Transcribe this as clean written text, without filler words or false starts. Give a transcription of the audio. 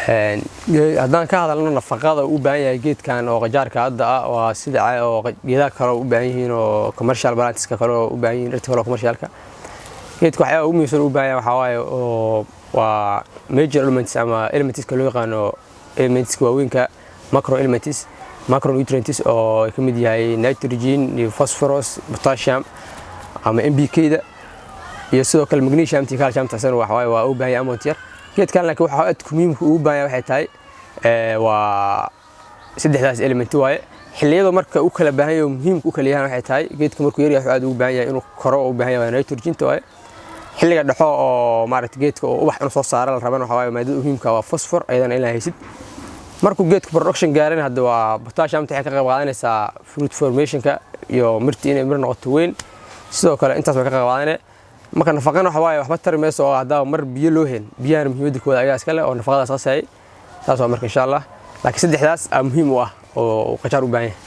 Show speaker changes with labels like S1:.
S1: haddaan ka hadalno nafaqada uu baahan yahay geedkan oo qajaarka hadda ah waa sida oo geedaha kale u baahan yihiin oo commercial plantska kale oo u baahan yihiin dhirta kale oo commercialka geedka waxa uu miisan u baahan yahay waxa waaye oo waa major elements ama elements loo yaqaano elements waaweynka macro elements macronutrients oo ay kamid yahay nitrogen iyo phosphorus potassium ama NPK-da iyo sidoo kale magnesium iyo calcium taasina waxa waaye waa u baahan yahay amount yar geedkan laakiin waxa aad muhiimka u baahan yahay waxay tahay waa saddexdaas element waaye xilliyada marka uu kala baahan yahay muhiimka u kala yahay waxay tahay geedka markuu yar yahay aad u baahan yahay inuu koro u baahan yahay nitrogen waaye xilliga dhaxo oo maaragtay geedka oo ubax inuu soo saaro la rabana waxa waaye maadada muhiimka waa phosphor ayadana in la haysid markuu geedka production gaarin hadda waa potassium waxay ka qayb qaadanaysaa fruit formationka iyo mirti inay mir noqoto weyn sidoo kale intaas way ka qayb qaadanaysaa marka nafaqana waxa waaye waxba tari meesoo hadaa mar biyo loo heen biyaha muhiimada kooda ayaa iska leh oo nafaqadaas qasay taas waa marka insha Allah laakiin saddexdaas muhiim u ah oo qajaar u baahan yahay